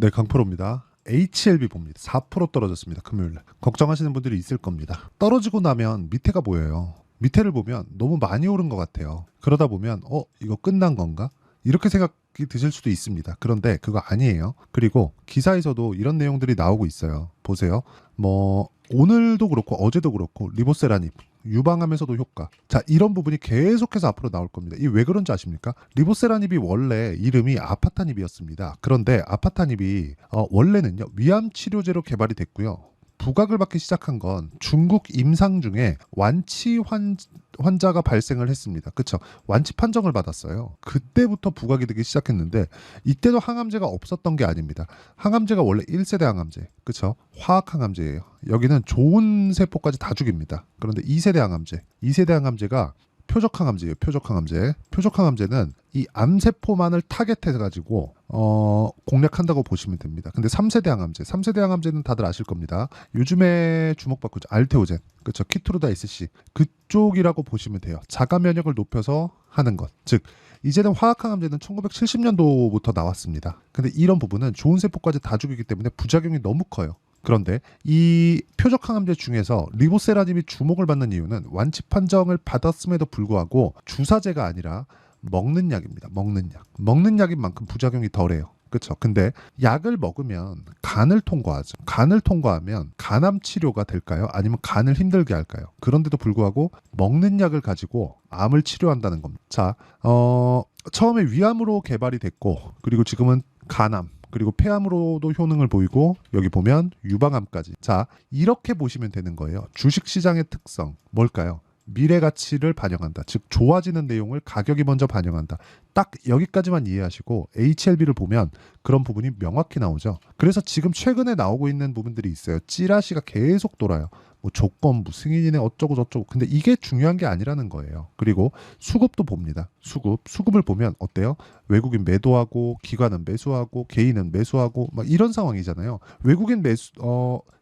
네, 강프로입니다. HLB 봅니다. 4% 떨어졌습니다. 금요일날. 걱정하시는 분들이 있을 겁니다. 떨어지고 나면 밑에가 보여요. 밑에를 보면 너무 많이 오른 것 같아요. 그러다 보면 이거 끝난 건가? 이렇게 생각이 드실 수도 있습니다. 그런데 그거 아니에요. 그리고 기사에서도 이런 내용들이 나오고 있어요. 보세요. 오늘도 그렇고 어제도 그렇고 리보세라닙 유방암에서도 효과. 자, 이런 부분이 계속해서 앞으로 나올 겁니다. 이 왜 그런지 아십니까? 리보세라닙이 원래 이름이 아파타닙이었습니다. 그런데 아파타닙이 원래는요 위암 치료제로 개발이 됐고요. 부각을 받기 시작한 건 중국 임상 중에 환자가 발생을 했습니다. 그쵸? 완치 판정을 받았어요. 그때부터 부각이 되기 시작했는데 이때도 항암제가 없었던 게 아닙니다. 항암제가 원래 1세대 항암제, 그쵸? 화학 항암제예요. 여기는 좋은 세포까지 다 죽입니다. 그런데 2세대 항암제가 표적 항암제예요. 표적 항암제는 이 암세포만을 타겟해가지고 공략한다고 보시면 됩니다. 근데 3세대 항암제는 다들 아실 겁니다. 요즘에 주목받고 있죠. 알테오젠, 그렇죠? 키트루다 SC 그쪽이라고 보시면 돼요. 자가 면역을 높여서 하는 것. 즉 이제는 화학 항암제는 1970년도부터 나왔습니다. 근데 이런 부분은 좋은 세포까지 다 죽이기 때문에 부작용이 너무 커요. 그런데 이 표적 항암제 중에서 리보세라닙이 주목을 받는 이유는 완치 판정을 받았음에도 불구하고 주사제가 아니라 먹는 약입니다. 먹는 약인 만큼 부작용이 덜해요. 그렇죠. 근데 약을 먹으면 간을 통과하죠. 간을 통과하면 간암 치료가 될까요? 아니면 간을 힘들게 할까요? 그런데도 불구하고 먹는 약을 가지고 암을 치료한다는 겁니다. 자, 처음에 위암으로 개발이 됐고 그리고 지금은 간암 그리고 폐암으로도 효능을 보이고 여기 보면 유방암까지. 자, 이렇게 보시면 되는 거예요. 주식시장의 특성 뭘까요? 미래 가치를 반영한다. 즉 좋아지는 내용을 가격이 먼저 반영한다. 딱 여기까지만 이해하시고 HLB를 보면 그런 부분이 명확히 나오죠. 그래서 지금 최근에 나오고 있는 부분들이 있어요. 찌라시가 계속 돌아요. 조건부, 승인이네 어쩌고 저쩌고. 근데 이게 중요한 게 아니라는 거예요. 그리고 수급도 봅니다. 수급을 보면 어때요? 외국인 매도하고 기관은 매수하고 개인은 매수하고 막 이런 상황이잖아요. 외국인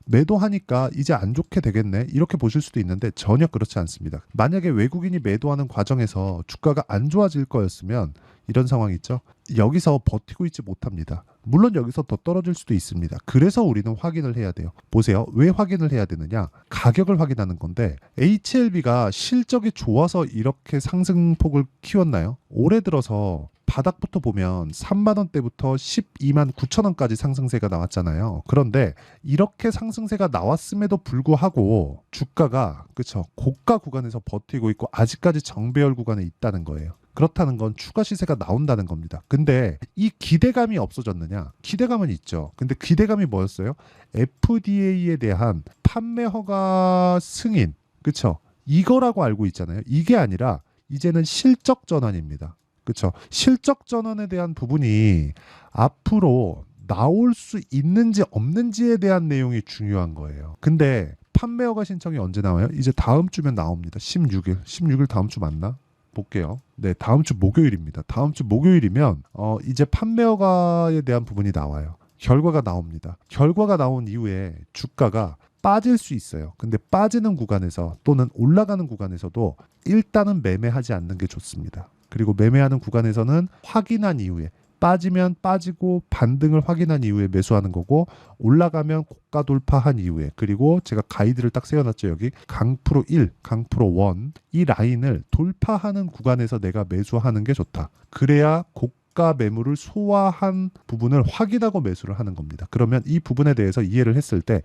매도하니까 이제 안 좋게 되겠네 이렇게 보실 수도 있는데 전혀 그렇지 않습니다. 만약에 외국인이 매도하는 과정에서 주가가 안 좋아질 거였으면 이런 상황이 있죠. 여기서 버티고 있지 못합니다. 물론 여기서 더 떨어질 수도 있습니다. 그래서 우리는 확인을 해야 돼요. 보세요. 왜 확인을 해야 되느냐? 가격을 확인하는 건데 HLB가 실적이 좋아서 이렇게 상승폭을 키웠나요? 올해 들어서 바닥부터 보면 3만 원대부터 12만 9천 원까지 상승세가 나왔잖아요. 그런데 이렇게 상승세가 나왔음에도 불구하고 주가가 그쵸 고가 구간에서 버티고 있고 아직까지 정배열 구간에 있다는 거예요. 그렇다는 건 추가 시세가 나온다는 겁니다. 근데 이 기대감이 없어졌느냐? 기대감은 있죠. 근데 기대감이 뭐였어요? FDA에 대한 판매 허가 승인, 그쵸? 이거라고 알고 있잖아요. 이게 아니라 이제는 실적 전환입니다. 그렇죠. 실적 전환에 대한 부분이 앞으로 나올 수 있는지 없는지에 대한 내용이 중요한 거예요. 근데 판매 허가 신청이 언제 나와요? 이제 다음 주면 나옵니다. 16일 다음 주 맞나? 볼게요. 네, 다음 주 목요일입니다. 다음 주 목요일이면 이제 판매 허가에 대한 부분이 나와요. 결과가 나옵니다. 결과가 나온 이후에 주가가 빠질 수 있어요. 근데 빠지는 구간에서 또는 올라가는 구간에서도 일단은 매매하지 않는 게 좋습니다. 그리고 매매하는 구간에서는 확인한 이후에 빠지면 빠지고 반등을 확인한 이후에 매수하는 거고 올라가면 고가 돌파한 이후에 그리고 제가 가이드를 딱 세워놨죠. 여기 강프로 1, 강프로 1 이 라인을 돌파하는 구간에서 내가 매수하는 게 좋다. 그래야 고가 매물을 소화한 부분을 확인하고 매수를 하는 겁니다. 그러면 이 부분에 대해서 이해를 했을 때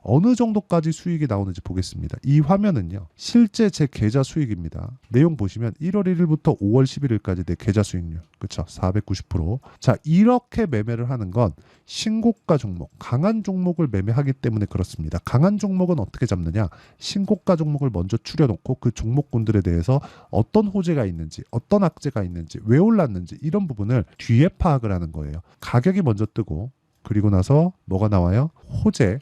어느 정도까지 수익이 나오는지 보겠습니다. 이 화면은요. 실제 제 계좌 수익입니다. 내용 보시면 1월 1일부터 5월 11일까지 내 계좌 수익률. 그렇죠? 490%. 자, 이렇게 매매를 하는 건 신고가 종목, 강한 종목을 매매하기 때문에 그렇습니다. 강한 종목은 어떻게 잡느냐? 신고가 종목을 먼저 추려놓고 그 종목군들에 대해서 어떤 호재가 있는지, 어떤 악재가 있는지, 왜 올랐는지 이런 부분을 뒤에 파악을 하는 거예요. 가격이 먼저 뜨고 그리고 나서 뭐가 나와요? 호재,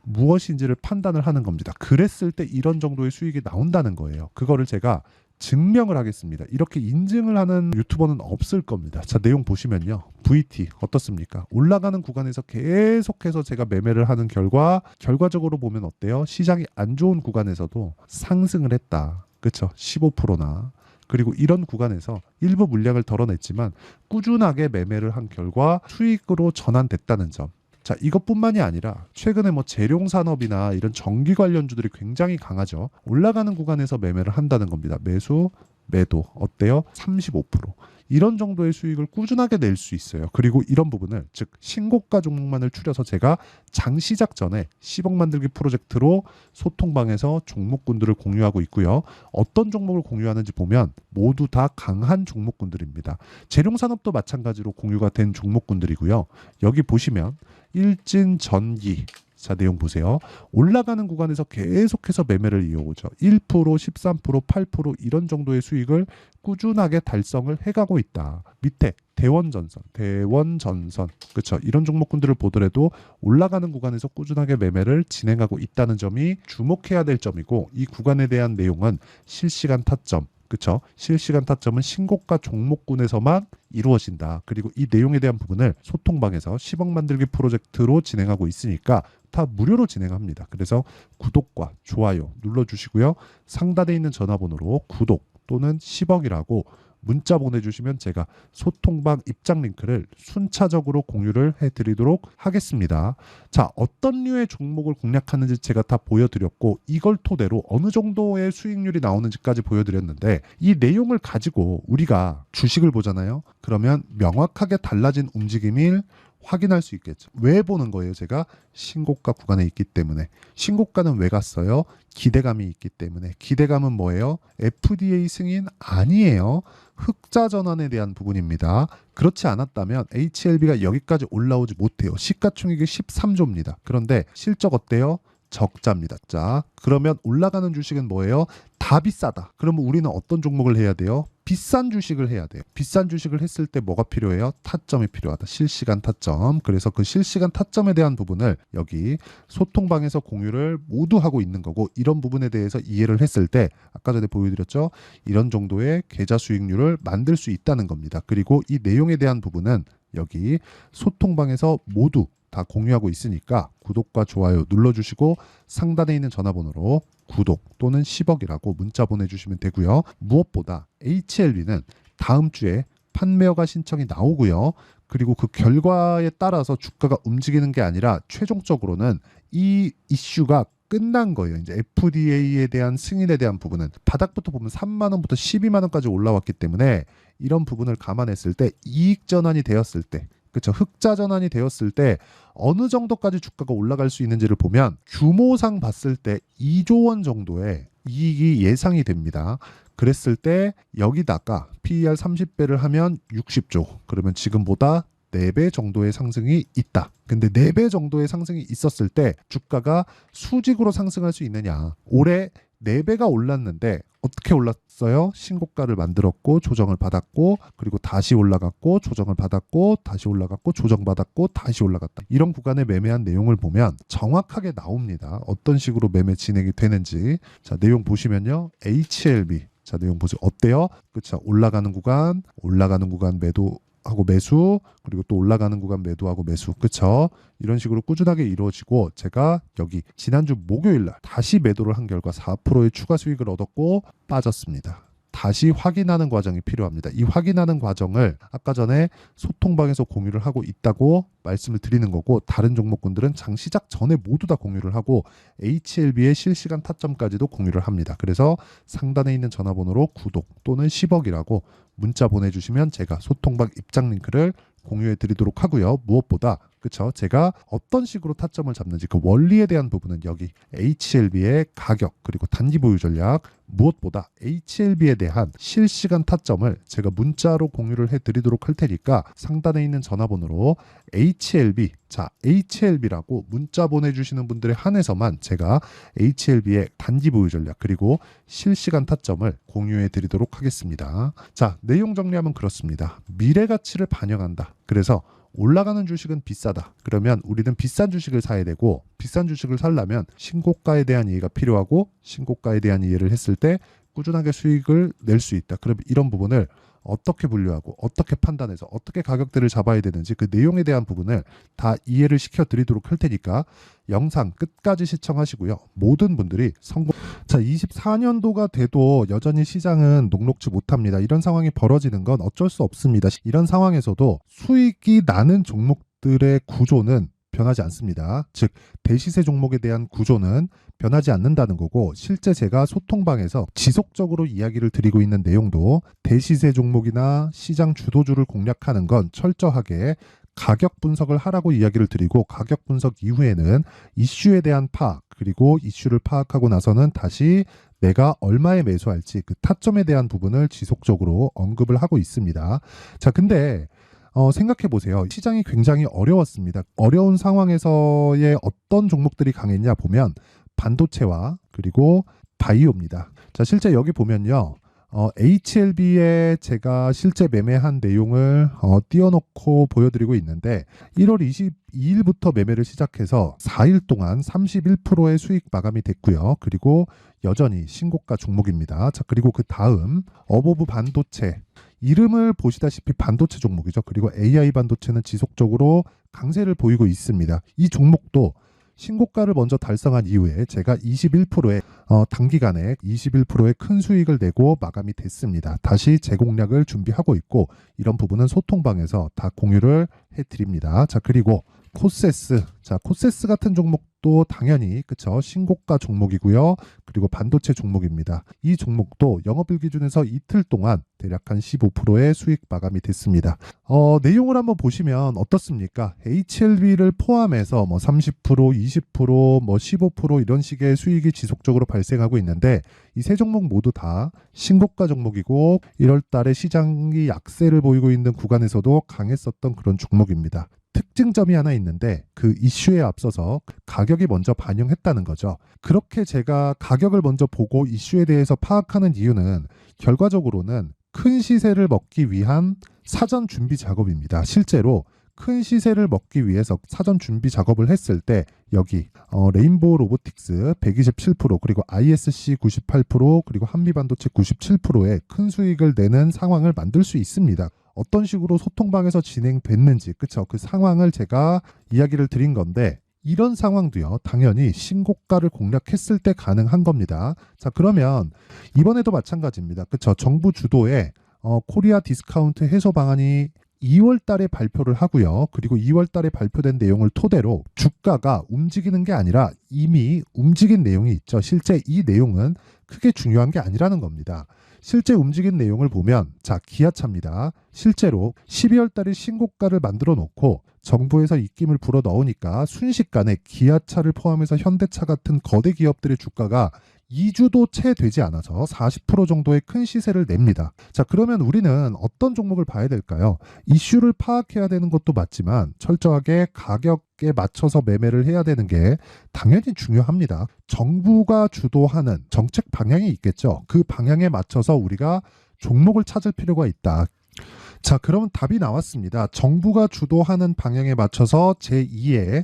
무엇인지를 판단을 하는 겁니다. 그랬을 때 이런 정도의 수익이 나온다는 거예요. 그거를 제가 증명을 하겠습니다. 이렇게 인증을 하는 유튜버는 없을 겁니다. 자, 내용 보시면요. VT 어떻습니까? 올라가는 구간에서 계속해서 제가 매매를 하는 결과적으로 보면 어때요? 시장이 안 좋은 구간에서도 상승을 했다. 그렇죠? 15%나. 그리고 이런 구간에서 일부 물량을 덜어냈지만 꾸준하게 매매를 한 결과 수익으로 전환됐다는 점. 자, 이것뿐만이 아니라 최근에 뭐 재룡산업이나 이런 전기 관련주들이 굉장히 강하죠. 올라가는 구간에서 매매를 한다는 겁니다. 매수, 매도 어때요? 35%. 이런 정도의 수익을 꾸준하게 낼 수 있어요. 그리고 이런 부분을 즉 신고가 종목만을 추려서 제가 장 시작 전에 10억 만들기 프로젝트로 소통방에서 종목군들을 공유하고 있고요. 어떤 종목을 공유하는지 보면 모두 다 강한 종목군들입니다. 재룡산업도 마찬가지로 공유가 된 종목군들이고요. 여기 보시면 일진전기 자, 내용 보세요. 올라가는 구간에서 계속해서 매매를 이어오죠. 1%, 13%, 8% 이런 정도의 수익을 꾸준하게 달성을 해가고 있다. 밑에 대원전선, 그렇죠. 이런 종목군들을 보더라도 올라가는 구간에서 꾸준하게 매매를 진행하고 있다는 점이 주목해야 될 점이고 이 구간에 대한 내용은 실시간 타점, 그렇죠. 실시간 타점은 신고가 종목군에서만 이루어진다. 그리고 이 내용에 대한 부분을 소통방에서 10억 만들기 프로젝트로 진행하고 있으니까 다 무료로 진행합니다. 그래서 구독과 좋아요 눌러주시고요. 상단에 있는 전화번호로 구독 또는 10억이라고 문자 보내주시면 제가 소통방 입장 링크를 순차적으로 공유를 해드리도록 하겠습니다. 자, 어떤 류의 종목을 공략하는지 제가 다 보여드렸고 이걸 토대로 어느 정도의 수익률이 나오는지까지 보여드렸는데 이 내용을 가지고 우리가 주식을 보잖아요. 그러면 명확하게 달라진 움직임을 확인할 수 있겠죠. 왜 보는 거예요? 제가 신고가 구간에 있기 때문에. 신고가는 왜 갔어요? 기대감이 있기 때문에. 기대감은 뭐예요? FDA 승인 아니에요. 흑자 전환에 대한 부분입니다. 그렇지 않았다면 HLB가 여기까지 올라오지 못해요. 시가총액이 13조입니다. 그런데 실적 어때요? 적자입니다. 자, 그러면 올라가는 주식은 뭐예요? 다 비싸다. 그러면 우리는 어떤 종목을 해야 돼요? 비싼 주식을 해야 돼요. 비싼 주식을 했을 때 뭐가 필요해요? 타점이 필요하다. 실시간 타점. 그래서 그 실시간 타점에 대한 부분을 여기 소통방에서 공유를 모두 하고 있는 거고 이런 부분에 대해서 이해를 했을 때 아까 전에 보여드렸죠? 이런 정도의 계좌 수익률을 만들 수 있다는 겁니다. 그리고 이 내용에 대한 부분은 여기 소통방에서 모두 다 공유하고 있으니까 구독과 좋아요 눌러주시고 상단에 있는 전화번호로 구독 또는 10억이라고 문자 보내주시면 되고요. 무엇보다 HLB는 다음 주에 판매허가 신청이 나오고요. 그리고 그 결과에 따라서 주가가 움직이는 게 아니라 최종적으로는 이 이슈가 끝난 거예요. 이제 FDA에 대한 승인에 대한 부분은 바닥부터 보면 3만 원부터 12만 원까지 올라왔기 때문에 이런 부분을 감안했을 때 이익 전환이 되었을 때 그렇죠. 흑자 전환이 되었을 때 어느 정도까지 주가가 올라갈 수 있는지를 보면 규모상 봤을 때 2조 원 정도의 이익이 예상이 됩니다. 그랬을 때 여기다가 PER 30배를 하면 60조. 그러면 지금보다 4배 정도의 상승이 있다. 근데 4배 정도의 상승이 있었을 때 주가가 수직으로 상승할 수 있느냐. 올해 4배가 올랐는데 어떻게 올랐어요? 신고가를 만들었고 조정을 받았고 그리고 다시 올라갔고 조정을 받았고 다시 올라갔고 조정받았고 다시 올라갔다. 이런 구간에 매매한 내용을 보면 정확하게 나옵니다. 어떤 식으로 매매 진행이 되는지. 자, 내용 보시면요. HLB. 자, 내용 보세요. 어때요? 그렇죠. 올라가는 구간 매도 하고 매수 그리고 또 올라가는 구간 매도하고 매수 그쵸 이런 식으로 꾸준하게 이루어지고 제가 여기 지난주 목요일날 다시 매도를 한 결과 4%의 추가 수익을 얻었고 빠졌습니다. 다시 확인하는 과정이 필요합니다. 이 확인하는 과정을 아까 전에 소통방에서 공유를 하고 있다고 말씀을 드리는 거고 다른 종목군들은 장 시작 전에 모두 다 공유를 하고 HLB의 실시간 타점까지도 공유를 합니다. 그래서 상단에 있는 전화번호로 구독 또는 10억이라고 문자 보내주시면 제가 소통방 입장 링크를 공유해 드리도록 하고요. 무엇보다 그쵸 제가 어떤 식으로 타점을 잡는지 그 원리에 대한 부분은 여기 HLB의 가격 그리고 단기 보유 전략 무엇보다 HLB에 대한 실시간 타점을 제가 문자로 공유를 해 드리도록 할 테니까 상단에 있는 전화번호로 HLB 자 HLB라고 문자 보내주시는 분들에 한해서만 제가 HLB의 단기 보유 전략 그리고 실시간 타점을 공유해 드리도록 하겠습니다. 자 내용 정리하면 그렇습니다. 미래 가치를 반영한다. 그래서 올라가는 주식은 비싸다. 그러면 우리는 비싼 주식을 사야 되고 비싼 주식을 사려면 신고가에 대한 이해가 필요하고 신고가에 대한 이해를 했을 때 꾸준하게 수익을 낼 수 있다. 그럼 이런 부분을 어떻게 분류하고 어떻게 판단해서 어떻게 가격대를 잡아야 되는지 그 내용에 대한 부분을 다 이해를 시켜드리도록 할 테니까 영상 끝까지 시청하시고요. 모든 분들이 성공. 자, 24년도가 돼도 여전히 시장은 녹록지 못합니다. 이런 상황이 벌어지는 건 어쩔 수 없습니다. 이런 상황에서도 수익이 나는 종목들의 구조는 변하지 않습니다. 즉 대시세 종목에 대한 구조는 변하지 않는다는 거고, 실제 제가 소통방에서 지속적으로 이야기를 드리고 있는 내용도 대시세 종목이나 시장 주도주를 공략하는 건 철저하게 가격 분석을 하라고 이야기를 드리고, 가격 분석 이후에는 이슈에 대한 파악, 그리고 이슈를 파악하고 나서는 다시 내가 얼마에 매수할지 그 타점에 대한 부분을 지속적으로 언급을 하고 있습니다. 자, 근데 생각해 보세요. 시장이 굉장히 어려웠습니다. 어려운 상황에서의 어떤 종목들이 강했냐 보면 반도체와 그리고 바이오입니다. 자, 실제 여기 보면요. HLB에 제가 실제 매매한 내용을 띄워놓고 보여드리고 있는데 1월 22일부터 매매를 시작해서 4일 동안 31%의 수익 마감이 됐고요. 그리고 여전히 신고가 종목입니다. 자, 그리고 그 다음 어보브 반도체, 이름을 보시다시피 반도체 종목이죠. 그리고 AI 반도체는 지속적으로 강세를 보이고 있습니다. 이 종목도 신고가를 먼저 달성한 이후에 제가 21%의 단기간에 21%의 큰 수익을 내고 마감이 됐습니다. 다시 재공략을 준비하고 있고, 이런 부분은 소통방에서 다 공유를 해드립니다. 자, 그리고 코세스. 자, 코세스 같은 종목도 당연히 그쵸, 신고가 종목이고요. 그리고 반도체 종목입니다. 이 종목도 영업일 기준에서 이틀 동안 대략 한 15%의 수익 마감이 됐습니다. 내용을 한번 보시면 어떻습니까? HLB를 포함해서 뭐 30%, 20%, 뭐 15% 이런 식의 수익이 지속적으로 발생하고 있는데, 이 세 종목 모두 다 신고가 종목이고 1월 달에 시장이 약세를 보이고 있는 구간에서도 강했었던 그런 종목입니다. 특징점이 하나 있는데 그 이슈에 앞서서 가격이 먼저 반영했다는 거죠. 그렇게 제가 가격을 먼저 보고 이슈에 대해서 파악하는 이유는 결과적으로는 큰 시세를 먹기 위한 사전 준비 작업입니다. 실제로 큰 시세를 먹기 위해서 사전 준비 작업을 했을 때 여기 레인보우 로보틱스 127%, 그리고 ISC 98%, 그리고 한미반도체 97%의 큰 수익을 내는 상황을 만들 수 있습니다. 어떤 식으로 소통방에서 진행됐는지, 그쵸? 그 상황을 제가 이야기를 드린 건데, 이런 상황도요, 당연히 신고가를 공략했을 때 가능한 겁니다. 자, 그러면 이번에도 마찬가지입니다. 그쵸? 정부 주도의 코리아 디스카운트 해소 방안이 2월 달에 발표를 하고요. 그리고 2월 달에 발표된 내용을 토대로 주가가 움직이는 게 아니라 이미 움직인 내용이 있죠. 실제 이 내용은 크게 중요한 게 아니라는 겁니다. 실제 움직인 내용을 보면, 자, 기아차입니다. 실제로 12월 달에 신고가를 만들어 놓고 정부에서 입김을 불어 넣으니까 순식간에 기아차를 포함해서 현대차 같은 거대 기업들의 주가가 2주도 채 되지 않아서 40% 정도의 큰 시세를 냅니다. 자, 그러면 우리는 어떤 종목을 봐야 될까요? 이슈를 파악해야 되는 것도 맞지만 철저하게 가격에 맞춰서 매매를 해야 되는 게 당연히 중요합니다. 정부가 주도하는 정책 방향이 있겠죠. 그 방향에 맞춰서 우리가 종목을 찾을 필요가 있다. 자, 그러면 답이 나왔습니다. 정부가 주도하는 방향에 맞춰서 제2의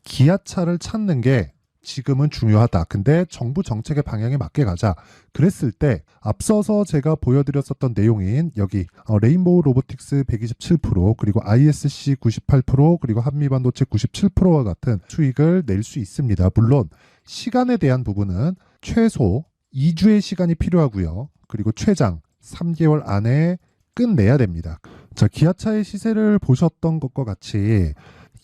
기아차를 찾는 게 지금은 중요하다. 근데 정부 정책의 방향에 맞게 가자. 그랬을 때 앞서서 제가 보여드렸었던 내용인 여기 레인보우 로보틱스 127%, 그리고 ISC 98%, 그리고 한미반도체 97%와 같은 수익을 낼 수 있습니다. 물론 시간에 대한 부분은 최소 2주의 시간이 필요하고요. 그리고 최장 3개월 안에 끝내야 됩니다. 자, 기아차의 시세를 보셨던 것과 같이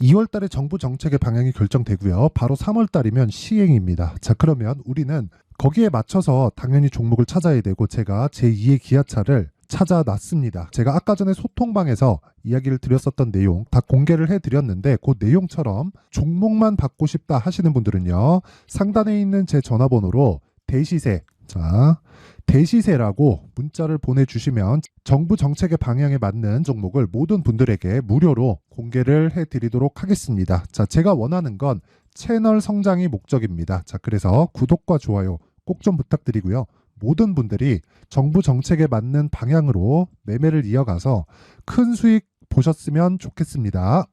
2월 달에 정부 정책의 방향이 결정되고요. 바로 3월 달이면 시행입니다. 자, 그러면 우리는 거기에 맞춰서 당연히 종목을 찾아야 되고, 제가 제2의 기아차를 찾아놨습니다. 제가 아까 전에 소통방에서 이야기를 드렸었던 내용 다 공개를 해드렸는데, 그 내용처럼 종목만 받고 싶다 하시는 분들은요, 상단에 있는 제 전화번호로 대시세, 자, 대시세라고 문자를 보내주시면 정부 정책의 방향에 맞는 종목을 모든 분들에게 무료로 공개를 해드리도록 하겠습니다. 자, 제가 원하는 건 채널 성장이 목적입니다. 자, 그래서 구독과 좋아요 꼭 좀 부탁드리고요. 모든 분들이 정부 정책에 맞는 방향으로 매매를 이어가서 큰 수익 보셨으면 좋겠습니다.